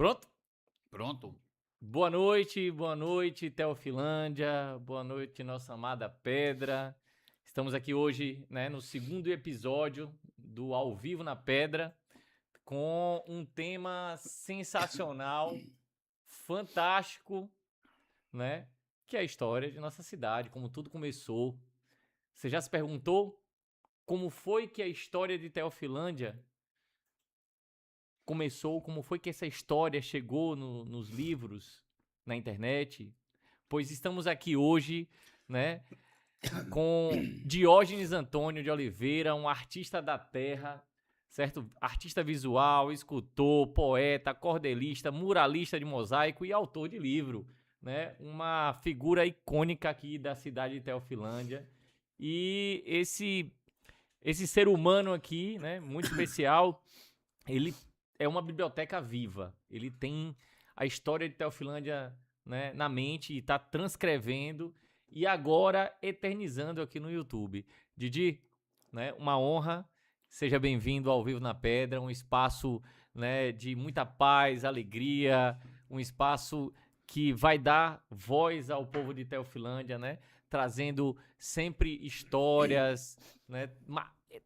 Pronto? Pronto. Boa noite, Teofilândia. Boa noite, nossa amada Pedra. Estamos aqui hoje, né, no segundo episódio do Ao Vivo na Pedra, com um tema sensacional, fantástico, né? Que é a história de nossa cidade, como tudo começou. Você já se perguntou como foi que a história de Teofilândia começou, como foi que essa história chegou nos livros, na internet? Pois estamos aqui hoje, né, com Diógenes Antônio de Oliveira, um artista da terra, certo? Artista visual, escultor, poeta, cordelista, muralista de mosaico e autor de livro, né? Uma figura icônica aqui da cidade de Teofilândia. E esse ser humano aqui, né, muito especial, ele é uma biblioteca viva. Ele tem a história de Teofilândia, né, na mente e está transcrevendo e agora eternizando aqui no YouTube. Didi, né, uma honra. Seja bem-vindo ao Vivo na Pedra, um espaço, né, de muita paz, alegria, um espaço que vai dar voz ao povo de Teofilândia, né, trazendo sempre histórias, né,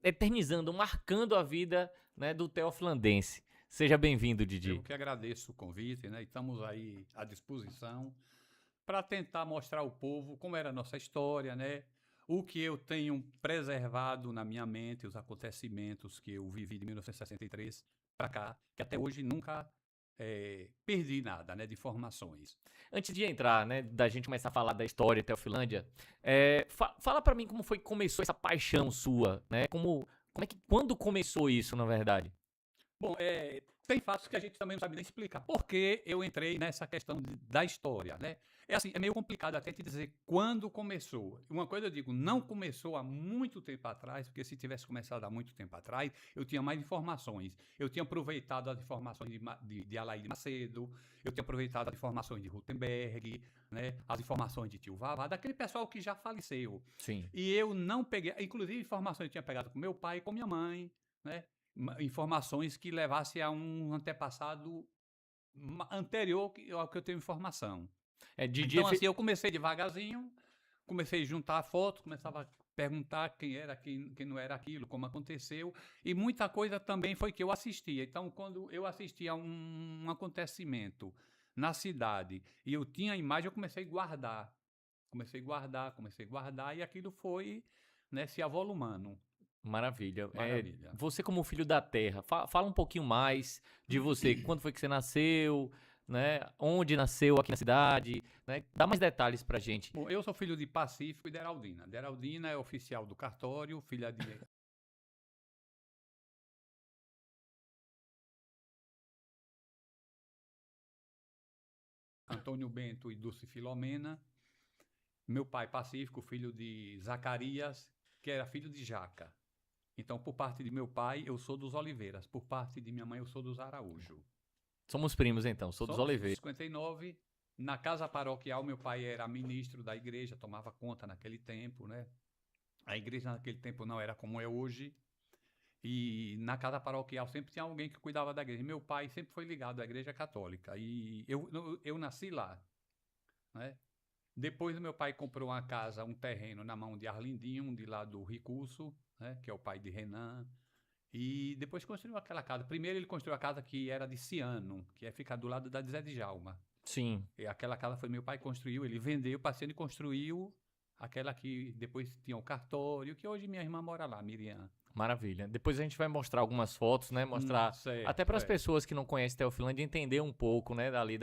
eternizando, marcando a vida, né, do teofilandense. Seja bem-vindo, Didi. Eu que agradeço o convite, né? E estamos aí à disposição para tentar mostrar ao povo como era a nossa história, né? O que eu tenho preservado na minha mente, os acontecimentos que eu vivi de 1963 para cá, que até hoje nunca perdi nada, né? De informações. Antes de entrar, né, da gente começar a falar da história de Teofilândia, fala para mim como foi que começou essa paixão sua, né? Quando começou isso, na verdade? Bom, tem fatos que a gente também não sabe nem explicar. Por que eu entrei nessa questão da história, né? É assim, é meio complicado até te dizer quando começou. Uma coisa eu digo, não começou há muito tempo atrás, porque se tivesse começado há muito tempo atrás, eu tinha mais informações. Eu tinha aproveitado as informações de Alaide Macedo, eu tinha aproveitado as informações de Rutenberg, né? As informações de Tio Vavá, daquele pessoal que já faleceu. Sim. E eu não peguei, inclusive informações eu tinha pegado com meu pai e com minha mãe, né? Informações que levassem a um antepassado anterior ao que eu tenho informação. Didi, Então, assim, eu comecei devagarzinho, comecei a juntar fotos, começava a perguntar quem era, quem não era aquilo, como aconteceu, e muita coisa também foi que eu assistia. Então, quando eu assistia a um acontecimento na cidade e eu tinha a imagem, eu comecei a guardar. Comecei a guardar, e aquilo foi, né, se avolumando. Maravilha. Maravilha. Você como filho da terra, fala um pouquinho mais de você. Quando foi que você nasceu, né? Onde nasceu aqui na cidade, né? Dá mais detalhes pra gente. Bom, eu sou filho de Pacífico e Deraldina. Deraldina é oficial do cartório, filha de Antônio Bento e Dulce Filomena. Meu pai Pacífico, filho de Zacarias, que era filho de Jaca. Então, por parte de meu pai, eu sou dos Oliveiras. Por parte de minha mãe, eu sou dos Araújo. Somos primos então, sou dos Somos Oliveira. 59. Na casa paroquial, meu pai era ministro da igreja, tomava conta naquele tempo, né? A igreja naquele tempo não era como é hoje. E na casa paroquial sempre tinha alguém que cuidava da igreja. Meu pai sempre foi ligado à igreja católica. E eu nasci lá, né? Depois meu pai comprou uma casa, um terreno na mão de Arlindinho, de lá do Recurso, né? Que é o pai de Renan. E depois construiu aquela casa. Primeiro ele construiu a casa que era de Ciano, que é ficar do lado da de Zé de Djalma. Sim. E aquela casa foi meu pai que construiu, ele vendeu, passeando e construiu aquela que depois tinha o cartório, que hoje minha irmã mora lá, Miriam. Maravilha. Depois a gente vai mostrar algumas fotos, né? Mostrar Certo, até para as pessoas que não conhecem Teofilândia entender um pouco, né? Dali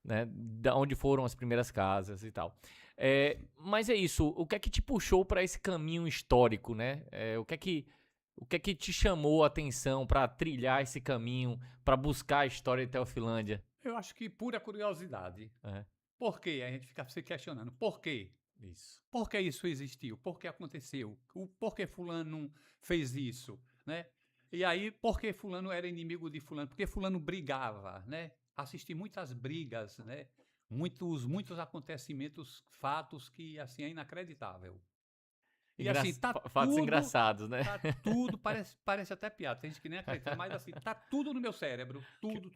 né, da onde foram as primeiras casas e tal. Mas é isso. O que é que te puxou para esse caminho histórico, né? O que é que te chamou a atenção para trilhar esse caminho, para buscar a história de Teofilândia? Eu acho que pura curiosidade. É, Por quê? A gente fica se questionando. Por quê? isso. Por que isso existiu? Por que aconteceu? Por que fulano fez isso, né? E aí, por que fulano era inimigo de fulano? Porque fulano brigava, né? Assisti muitas brigas, né? Muitos acontecimentos, fatos que, assim, é inacreditável. E assim, tá Fatos tudo, engraçados, né? tá tudo, parece até piada, tem gente que nem acredita, mas assim, tá tudo no meu cérebro, tudo.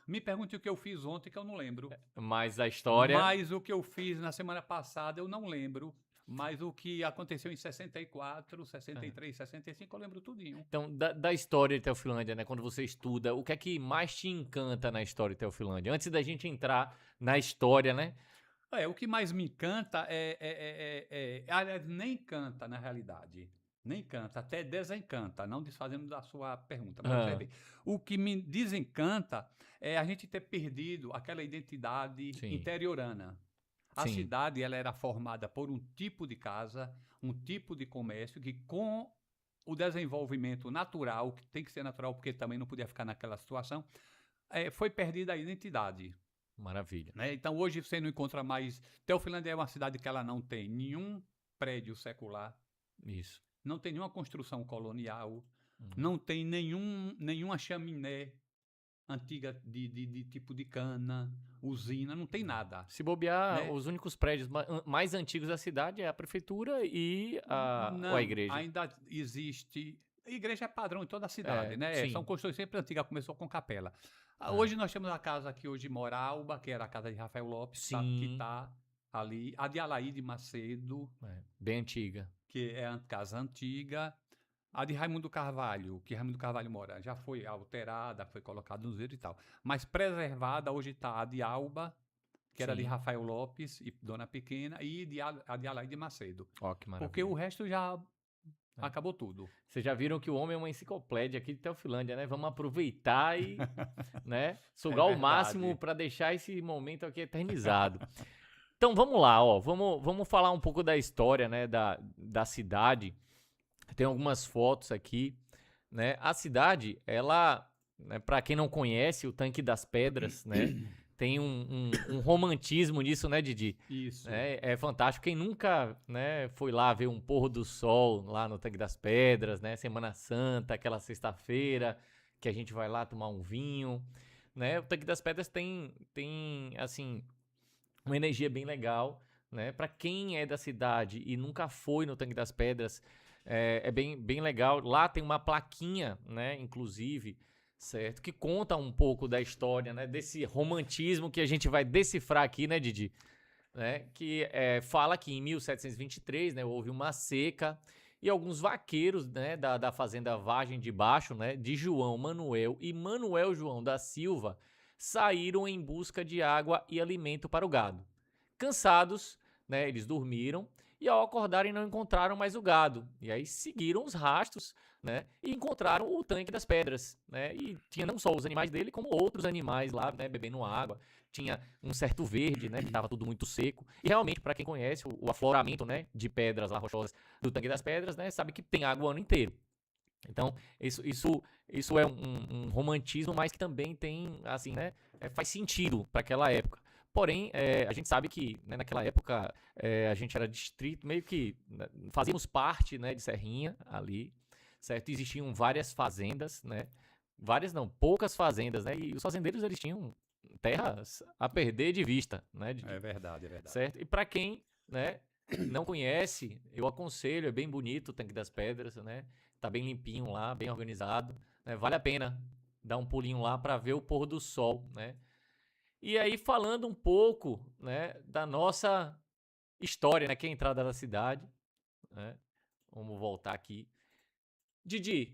Me pergunte o que eu fiz ontem que eu não lembro, Mas a história. mas o que eu fiz na semana passada eu não lembro, mas o que aconteceu em 64, 63, 65 eu lembro tudinho. Então, da história de Teofilândia, né? Quando você estuda, o que é que mais te encanta na história de Teofilândia? Antes da gente entrar na história, né? O que mais me encanta aliás, nem canta na realidade. Nem canta, até desencanta, não desfazendo da sua pergunta. Mas Ah, observe, o que me desencanta é a gente ter perdido aquela identidade sim, interiorana. A sim. cidade ela era formada por um tipo de casa, um tipo de comércio que com o desenvolvimento natural, que tem que ser natural porque também não podia ficar naquela situação, foi perdida a identidade. Maravilha. Né? Então hoje você não encontra mais. Teofilândia é uma cidade que ela não tem nenhum prédio secular, Isso. não tem nenhuma construção colonial, Hum. não tem nenhuma chaminé antiga de tipo de cana, usina, não tem nada. Se bobear, Né? os únicos prédios mais antigos da cidade é a prefeitura e a Não, igreja. ainda existe. A igreja é padrão em toda a cidade, É, né? São sim. construções sempre antigas, começou com capela. É. Hoje nós temos a casa que hoje mora Alba, que era a casa de Rafael Lopes, que Sim. está ali. A de Alaíde Macedo, Bem antiga. que é a casa antiga. A de Raimundo Carvalho, que Raimundo Carvalho mora, já foi alterada, foi colocada no zero e tal. Mas preservada, hoje está a de Alba, que era de Sim. Rafael Lopes e Dona Pequena, e a de Alaide Macedo. Ó, que Porque maravilha. o resto já É. acabou tudo. Vocês já viram que o homem é uma enciclopédia aqui de Teofilândia, né? Vamos aproveitar e, né, sugar o máximo verdade. para deixar esse momento aqui eternizado. Então vamos lá, ó. Vamos falar um pouco da história, né, da cidade. Tem algumas fotos aqui, né? A cidade, ela, né, para quem não conhece, o Tanque das Pedras, né? Tem um romantismo nisso, né, Didi? Isso. É fantástico. Quem nunca, né, foi lá ver um pôr do sol lá no Tanque das Pedras, né? Semana Santa, aquela sexta-feira que a gente vai lá tomar um vinho, né? O Tanque das Pedras tem assim, uma energia bem legal, né? Para quem é da cidade e nunca foi no Tanque das Pedras, é bem legal. Lá tem uma plaquinha, né? Inclusive, certo? Que conta um pouco da história, né? Desse romantismo que a gente vai decifrar aqui, né, Didi? Né? Que fala que em 1723, né? Houve uma seca e alguns vaqueiros, né? Da fazenda Vargem de Baixo, né? De João Manuel e Manuel João da Silva saíram em busca de água e alimento para o gado. Cansados, né, eles dormiram e ao acordarem não encontraram mais o gado. E aí seguiram os rastros, né, e encontraram o Tanque das Pedras, né, e tinha não só os animais dele, como outros animais lá, né, bebendo água. Tinha um certo verde, né, que estava tudo muito seco. E realmente, para quem conhece o afloramento, né, de pedras lá rochosas do Tanque das Pedras, né, sabe que tem água o ano inteiro. Então, isso é um romantismo, mas que também tem, assim, né, faz sentido para aquela época. Porém, a gente sabe que, né, naquela época a gente era distrito, meio que, né, fazíamos parte, né, de Serrinha ali, certo? Existiam várias fazendas, né? Várias não, poucas fazendas, né? E os fazendeiros eles tinham terras a perder de vista, né? É verdade, é verdade. Certo? E para quem, né, não conhece, eu aconselho, é bem bonito o Tanque das Pedras, né? Tá bem limpinho lá, bem organizado, né? Vale a pena dar um pulinho lá para ver o pôr do sol, né? E aí falando um pouco, né, da nossa história, né, que é a entrada da cidade, né? Vamos voltar aqui. Didi,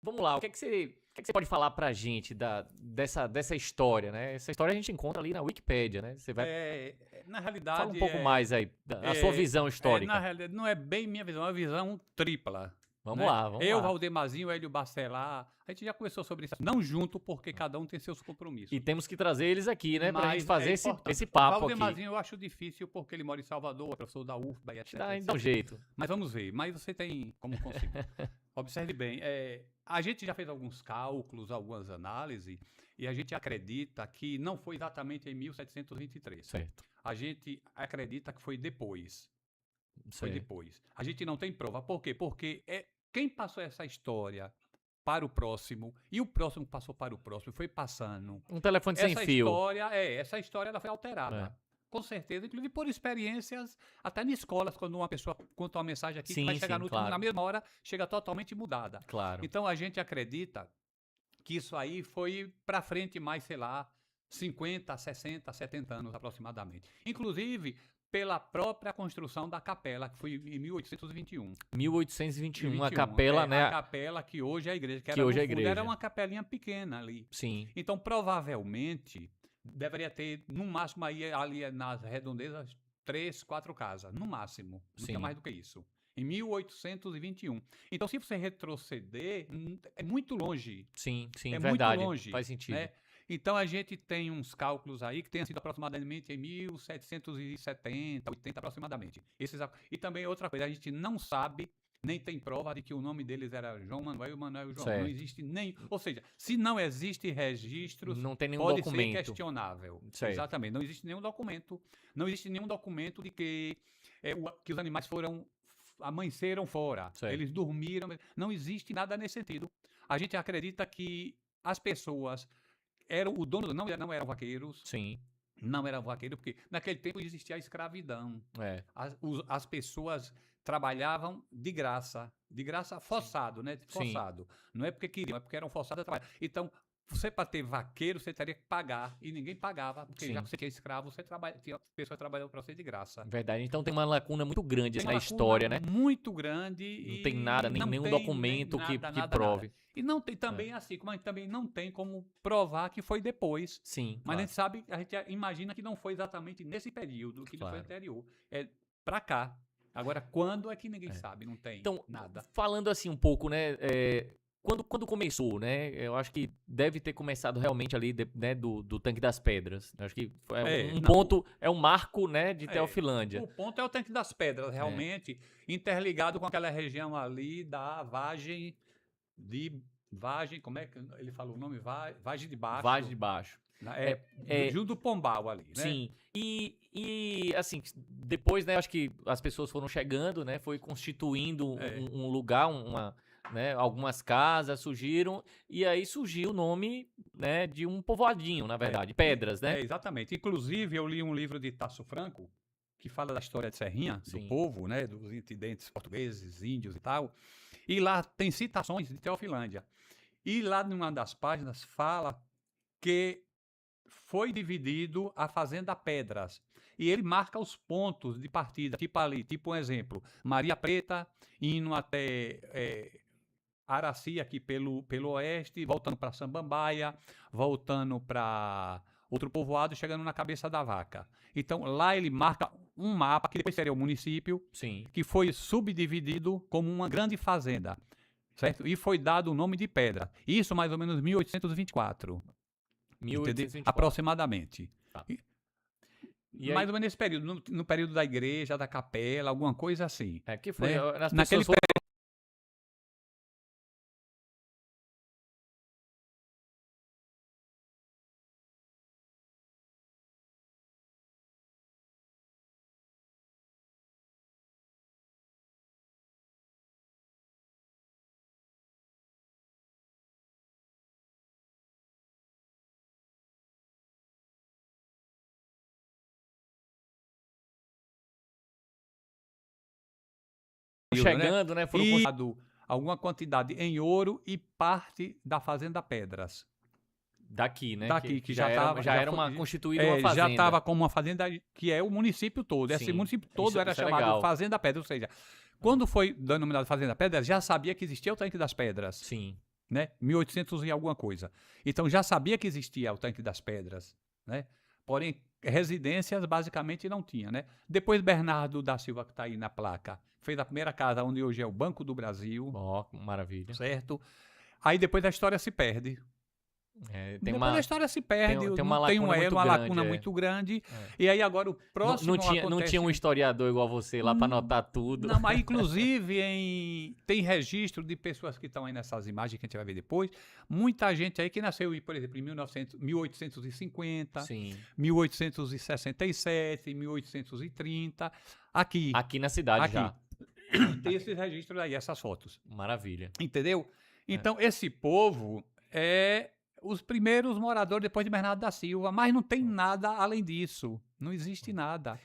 vamos lá, o que é que você pode falar pra gente dessa história, né? Essa história a gente encontra ali na Wikipédia, né? Você vai Na realidade. fala um pouco mais aí da sua visão histórica. Na realidade, não é bem minha visão, é uma visão tripla. Vamos né? lá, vamos Eu, lá. Valdemazinho, Hélio Bacelar, a gente já conversou sobre isso. Não junto, porque cada um tem seus compromissos. E temos que trazer eles aqui, né? Pra Mas gente fazer importante. esse papo Valdemazinho eu acho difícil, porque ele mora em Salvador, é professor da UFBA e etc. aqui. Dá um jeito. Mas vamos ver. Mas você tem como conseguir. Observe bem. A gente já fez alguns cálculos, algumas análises, e a gente acredita que não foi exatamente em 1723. Certo. A gente acredita que foi depois. Foi Certo. depois. A gente não tem prova. Por quê? Porque quem passou essa história para o próximo, e o próximo passou para o próximo, foi passando. Um telefone sem fio. Essa história ela foi alterada. com certeza, inclusive por experiências, até em escolas, quando uma pessoa conta uma mensagem aqui, que Sim, vai chegar sim, no último, claro. na mesma hora, chega totalmente mudada. Claro. Então a gente acredita que isso aí foi para frente mais, sei lá, 50, 60, 70 anos aproximadamente. Inclusive pela própria construção da capela, que foi em 1821. 1821, a 21, capela, a né? capela que hoje é a igreja, que Que era hoje no é a fundo, igreja. era uma capelinha pequena ali. Sim, Então, provavelmente, deveria ter, no máximo, aí, ali nas redondezas, 3, 4 casas, no máximo. Não tinha Sim. mais do que isso. Em 1821. Então, se você retroceder, é muito longe. sim, É verdade. muito longe. Faz sentido. Né? Então, a gente tem uns cálculos aí que tenham sido aproximadamente em 1770, 80 aproximadamente. E também outra coisa, a gente não sabe, nem tem prova de que o nome deles era João Manuel e Manuel João. Certo. Não existe nem... Ou seja, se não existe registros, Não tem nenhum pode documento. ser questionável. Certo. Exatamente. Não existe nenhum documento. Não existe nenhum documento de que os animais amanheceram fora. Certo. Eles dormiram. Não existe nada nesse sentido. A gente acredita que as pessoas o dono não eram vaqueiros. Sim. Não eram vaqueiros, porque naquele tempo existia a escravidão. É. As pessoas trabalhavam de graça forçado, né? Forçado. Não é porque queriam, é porque eram forçados a trabalhar. Então, você para ter vaqueiro, você teria que pagar, e ninguém pagava, porque Sim. já que você tinha escravo, tinha pessoas trabalhando para você de graça. Verdade. Então tem uma lacuna muito grande Tem na uma história, lacuna né? muito grande. Não tem nada, nenhum documento que prove. E não tem também assim, como a gente também não tem como provar que foi depois. Sim, Mas claro. a gente imagina que não foi exatamente nesse período, que não foi Claro. anterior. É pra cá. Agora, quando é que ninguém sabe? Não tem Então, nada. falando assim um pouco, né? Quando começou, né? Eu acho que deve ter começado realmente ali, né, do Tanque das Pedras. Eu acho que foi ponto, é um marco, né, de Teofilândia. O ponto é o Tanque das Pedras, realmente, interligado com aquela região ali da Vagem, como é que ele falou o nome? Vagem de Baixo. Vagem de Baixo. Junto do Pombal ali, né? Sim. E assim, depois, né, acho que as pessoas foram chegando, né, foi constituindo um lugar, né, algumas casas surgiram, e aí surgiu o nome, né, de um povoadinho, na verdade, Pedras, né? Exatamente. Inclusive, eu li um livro de Tasso Franco, que fala da história de Serrinha, Sim. do povo, né, dos incidentes portugueses, índios e tal, e lá tem citações de Teofilândia. E lá numa das páginas fala que foi dividido a Fazenda Pedras. E ele marca os pontos de partida, tipo ali, tipo um exemplo, Maria Preta, indo até Araci, aqui pelo oeste, voltando para Samambaia, voltando para outro povoado, chegando na Cabeça da Vaca. Então, lá ele marca um mapa, que depois seria o município, Sim. que foi subdividido como uma grande fazenda, certo? E foi dado o nome de Pedra. Isso mais ou menos em 1824. 1824. Aproximadamente. Tá. Mais ou menos nesse período, no período da igreja, da capela, alguma coisa assim. Que foi, né? as Naquele pessoas chegando, né, foram dado alguma quantidade em ouro e parte da Fazenda Pedras. daqui, né? Daqui, que já era uma constituída uma fazenda. Já estava como uma fazenda que é o município todo. Sim. Esse município todo era isso é chamado legal. Fazenda Pedra. Ou seja, quando foi denominado Fazenda Pedras, já sabia que existia o Tanque das Pedras. Sim. Né? 1800 e alguma coisa. Então já sabia que existia o Tanque das Pedras, né? Porém, residências basicamente não tinha, né? Depois Bernardo da Silva, que está aí na placa, fez a primeira casa onde hoje é o Banco do Brasil. Ó, maravilha. Certo? Aí depois a história se perde. Depois a história se perde, tem uma lacuna muito grande. E aí agora o próximo não tinha um historiador igual você lá para anotar tudo. Não, mas inclusive tem registro de pessoas que estão aí nessas imagens que a gente vai ver depois. Muita gente aí que nasceu, por exemplo, em 1850, Sim. 1867, 1830, aqui. Aqui na cidade já. Tem esses registros aí, essas fotos. Maravilha. Entendeu? Então, esse povo Os primeiros moradores depois de Bernardo da Silva, mas não tem nada além disso. Não existe nada.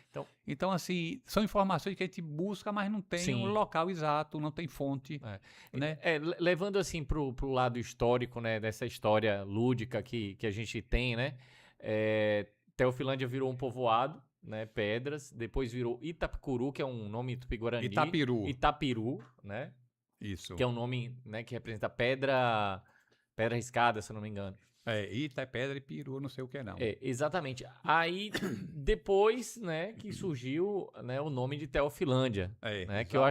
Então, assim, são informações que a gente busca, mas não tem um local exato, não tem fonte. Né? Levando assim pro lado histórico, né, dessa história lúdica que a gente tem, né? Teofilândia virou um povoado, né? Pedras, depois virou Itapicuru, que é um nome tupi-guarani. Itapiru, né? Isso. Que é um nome, né, que representa pedra riscada, se eu não me engano. Ita é pedra e Piru, não sei o que não. Exatamente. Aí, depois, né, que surgiu, né, o nome de Teofilândia. Né, que eu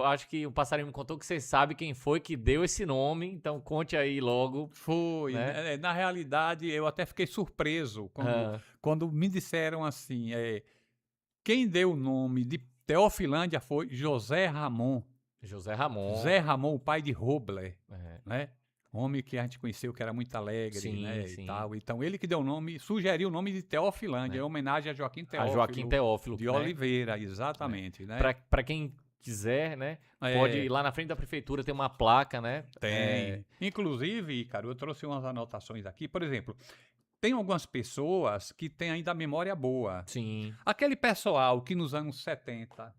acho que o passarinho me contou que você sabe quem foi que deu esse nome, então conte aí logo. Foi. Né? Na realidade, eu até fiquei surpreso quando me disseram assim, quem deu o nome de Teofilândia foi José Ramon. José Ramon. José Ramon, o pai de Robler, né? Homem que a gente conheceu, que era muito alegre, né, e tal. Então, ele que deu o nome, sugeriu o nome de Teofilândia, em homenagem a Joaquim Teófilo. De Oliveira, exatamente, né? Para quem quiser, né, pode ir lá na frente da prefeitura, tem uma placa, né? Tem. Inclusive, cara, eu trouxe umas anotações aqui. Por exemplo, tem algumas pessoas que têm ainda a memória boa. Sim. Aquele pessoal que nos anos 70,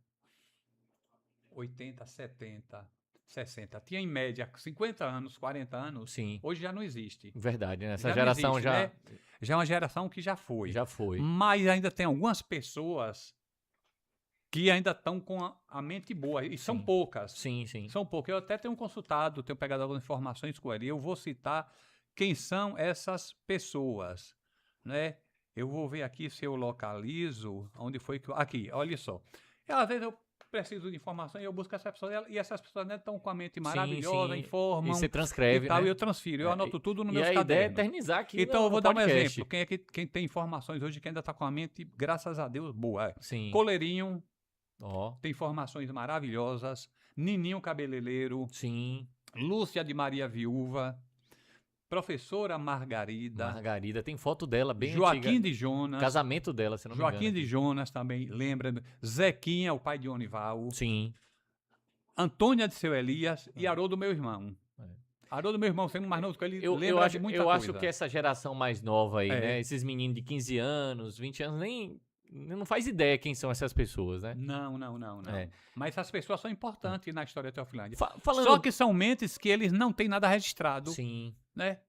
80, 70... 60. Tinha em média 50 anos, 40 anos. Sim. Hoje já não existe. Verdade, né? Essa geração existe, né? Já é uma geração que já foi. Já foi. Mas ainda tem algumas pessoas que ainda estão com a mente boa. E são poucas. Sim, sim. São poucas. Eu até tenho consultado, tenho pegado algumas informações com ele. Eu vou citar quem são essas pessoas, né? Eu vou ver aqui se eu localizo onde foi que... Aqui, olha só. Às vezes eu preciso de informação e eu busco essas pessoas, e essas pessoas estão com a mente maravilhosa, informam. E você transcreve, e tal, né? E eu transfiro, eu anoto tudo no meu caderno. E a ideia é cadernos. eternizar aqui. Então eu vou dar um exemplo. Quem tem informações hoje que ainda está com a mente, graças a Deus, boa. Sim. Coleirinho, tem informações maravilhosas. Nininho Cabeleireiro. Sim. Lúcia de Maria Viúva. Professora Margarida. Tem foto dela bem Joaquim antiga. de Jonas. Casamento dela, se não me engano. Joaquim de Jonas também, lembra. Zequinha, o pai de Onival. Sim. Antônia de Seu Elias e Haroldo, meu irmão. Haroldo, meu irmão, sendo mais novo que ele, lembra de muita coisa. Eu acho que essa geração mais nova aí, né? Esses meninos de 15 anos, 20 anos, nem não faz ideia quem são essas pessoas, né? Não. Mas essas pessoas são importantes na história da Teofilândia. Só que são mentes que eles não têm nada registrado. Sim. Né?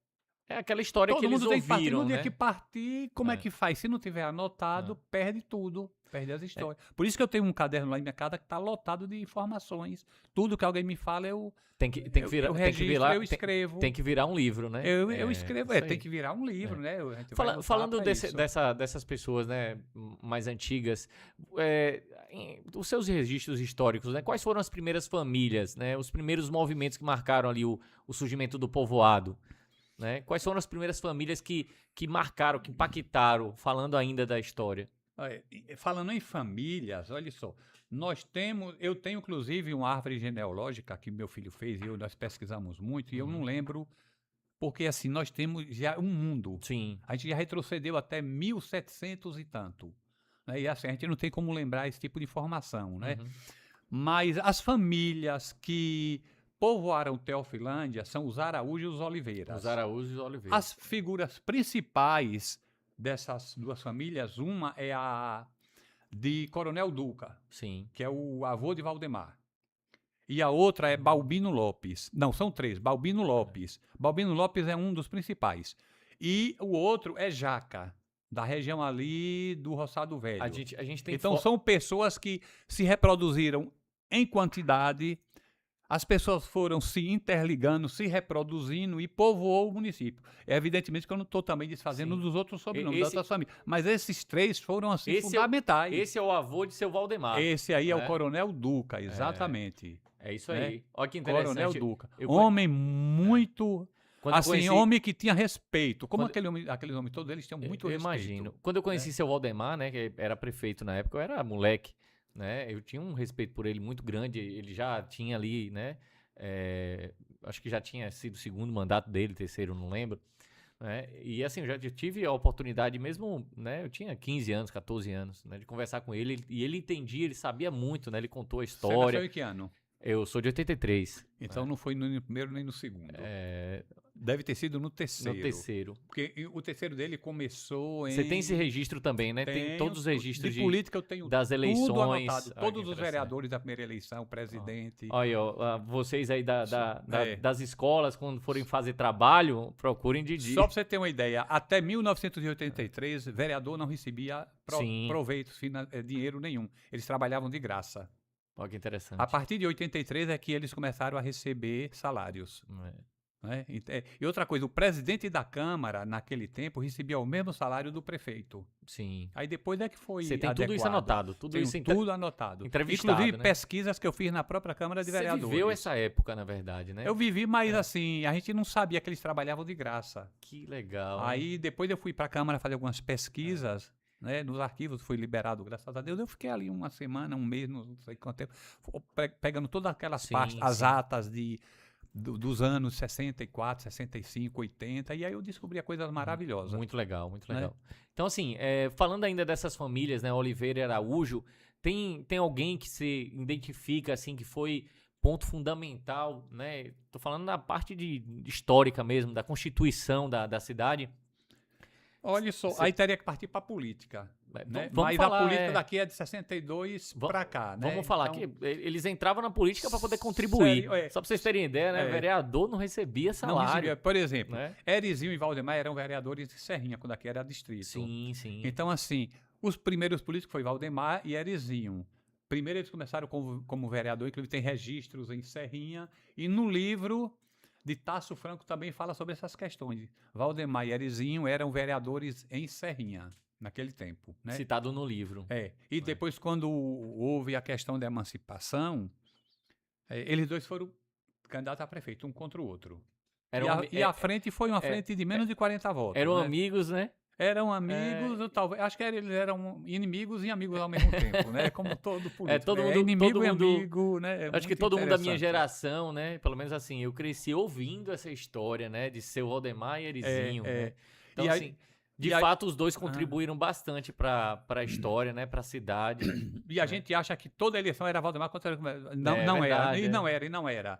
É aquela história que eles ouviram, todo mundo tem que partir. No dia que partir, como é que faz? Se não tiver anotado, perde tudo. Perde as histórias. Por isso que eu tenho um caderno lá em minha casa que está lotado de informações. Tudo que alguém me fala, eu eu escrevo. Tem que virar um livro, né? Eu escrevo. Tem que virar um livro, né? Falando dessas pessoas, né, mais antigas, os seus registros históricos, né? Quais foram as primeiras famílias, né? Os primeiros movimentos que marcaram ali o surgimento do povoado? Né? Quais foram as primeiras famílias que marcaram, que impactaram, falando ainda da história? Falando em famílias, olha só, eu tenho inclusive uma árvore genealógica que meu filho fez e nós pesquisamos muito, e eu não lembro, porque assim, nós temos já um mundo. Sim. A gente já retrocedeu até 1700 e tanto. Né? E assim, a gente não tem como lembrar esse tipo de informação, né? Mas as famílias que povoaram Teofilândia são os Araújo e os Oliveiras. As figuras principais dessas duas famílias, uma é a de Coronel Duca, sim, que é o avô de Valdemar. E a outra é Balbino Lopes. Não, são três. Balbino Lopes. Balbino Lopes é um dos principais. E o outro é Jaca, da região ali do Roçado Velho. A gente tem então são pessoas que se reproduziram em quantidade. As pessoas foram se interligando, se reproduzindo e povoou o município. Evidentemente que eu não estou também desfazendo dos outros sobrenomes das outras famílias. Mas esses três foram assim fundamentais. Esse é o avô de seu Valdemar. Esse aí é o Coronel Duca, exatamente. É isso aí. Olha que interessante. Coronel Duca. Homem muito... homem que tinha respeito. Como aqueles homens todos, eles tinham muito respeito. Eu imagino. Quando eu conheci seu Valdemar, né, que era prefeito na época, eu era moleque. Né? Eu tinha um respeito por ele muito grande. Ele já tinha ali, né? Acho que já tinha sido o segundo mandato dele, terceiro, não lembro. Né? E assim, eu já tive a oportunidade mesmo, né? Eu tinha 15 anos, 14 anos, né? De conversar com ele. E ele entendia, ele sabia muito, né? Ele contou a história. Você nasceu em que ano? Eu sou de 83. Então não foi no primeiro nem no segundo. Deve ter sido no terceiro. No terceiro. Porque o terceiro dele começou em... Você tem esse registro também, né? Tem todos os registros de política, eu tenho das eleições. tudo anotado. Ah, Todos os vereadores da primeira eleição, presidente. Olha, ó, vocês aí das escolas, quando forem fazer trabalho, procurem Didi. Só para você ter uma ideia, até 1983, vereador não recebia proveito, dinheiro nenhum. Eles trabalhavam de graça. Olha que interessante. A partir de 83 é que eles começaram a receber salários. Né? E outra coisa, o presidente da Câmara, naquele tempo, recebia o mesmo salário do prefeito. Sim. Aí depois é que foi Você tem adequado. tudo isso anotado? Tudo isso tudo anotado. Entrevistado, Inclusive, né? pesquisas que eu fiz na própria Câmara de Vereadores. Você viveu essa época, na verdade, né? Eu vivi, mas assim, a gente não sabia que eles trabalhavam de graça. Que legal. Aí depois eu fui para a Câmara fazer algumas pesquisas, né, nos arquivos, fui liberado, graças a Deus. Eu fiquei ali uma semana, um mês, não sei quanto tempo, pegando todas aquelas pastas, as atas dos anos 64, 65, 80, e aí eu descobri coisas maravilhosas. Muito legal, muito legal. Né? Então, assim, falando ainda dessas famílias, né, Oliveira e Araújo, tem alguém que se identifica, assim, que foi ponto fundamental, né? Tô falando na parte histórica mesmo, da constituição da cidade. Olha só, aí teria que partir para a política. Né? Mas a política daqui é de 62 para cá. Né? Vamos falar que eles entravam na política para poder contribuir. Sério, Só para vocês terem ideia, né? Vereador não recebia salário. Não recebia. Por exemplo, né? Erizinho e Valdemar eram vereadores de Serrinha, quando aqui era distrito. Sim, sim. Então, assim, os primeiros políticos foi Valdemar e Erizinho. Primeiro eles começaram como vereador, inclusive tem registros em Serrinha. E no livro de Tasso Franco também fala sobre essas questões. Valdemar e Erizinho eram vereadores em Serrinha, naquele tempo. Né? Citado no livro. E depois, quando houve a questão da emancipação, eles dois foram candidatos a prefeito, um contra o outro. A frente foi uma frente de menos de 40 votos. Eram amigos, né? Eram amigos, talvez. Acho que eles eram inimigos e amigos ao mesmo tempo, né? Como todo político. Todo mundo, inimigo e amigo, né? Acho que todo mundo da minha geração, né? Pelo menos assim, eu cresci ouvindo essa história, né? De seu Valdemar e Erizinho. Né? Então, assim, de fato, os dois contribuíram bastante para a história, né? Para a cidade. E a gente acha que toda eleição era Valdemar contra... Não era. E não era.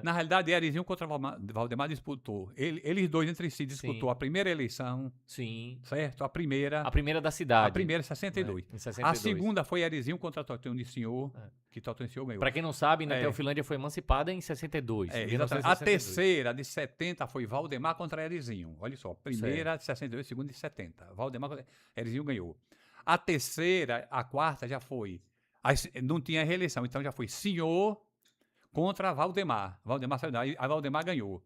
Na realidade, Erizinho contra Valdemar disputou. Eles dois entre si disputou a primeira eleição. Sim. Certo? A primeira da cidade. A primeira, 62. Em 62. A segunda foi Erizinho contra Teotonho de Senhor, que Teotonho de Senhor ganhou. Para quem não sabe, né, Teofilândia foi emancipada em 62. Exatamente. A terceira, de 70, foi Valdemar contra Erizinho. Olha só, primeira de 62, segunda de 70. Valdemar contra Erizinho ganhou. A terceira, a quarta já foi... Não tinha reeleição, então já foi Senhor contra Valdemar. Valdemar saiu daí, a Valdemar ganhou.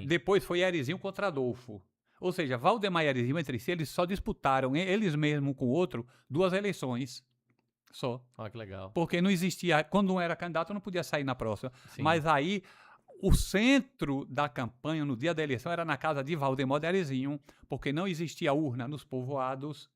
Depois foi Erizinho contra Adolfo. Ou seja, Valdemar e Erizinho entre si, eles só disputaram, eles mesmos com o outro, 2 eleições. Só. Olha que legal. Porque não existia, quando um era candidato, não podia sair na próxima. Sim. Mas aí, o centro da campanha, no dia da eleição, era na casa de Valdemar e Erizinho, porque não existia urna nos povoados.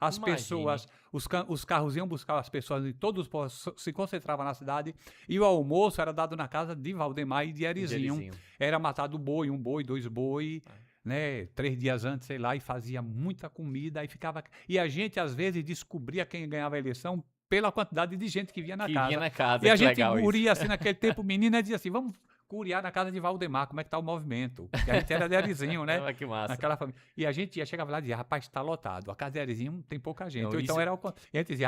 As pessoas, os carros iam buscar as pessoas, e todos se concentravam na cidade, e o almoço era dado na casa de Valdemar e de Erizinho. Era matado boi, 1 boi, 2 boi, né, 3 dias antes, sei lá, e fazia muita comida, aí ficava... E a gente, às vezes, descobria quem ganhava a eleição pela quantidade de gente que vinha na casa. E a gente curia, assim, naquele tempo, menina dizia assim, vamos curiar na casa de Valdemar, como é que tá o movimento? E a gente era de Erizinho, né? Que massa. Naquela família. E a gente chegava lá e dizia, rapaz, tá lotado. A casa de Erizinho tem pouca gente. Não, então era o... E a gente dizia,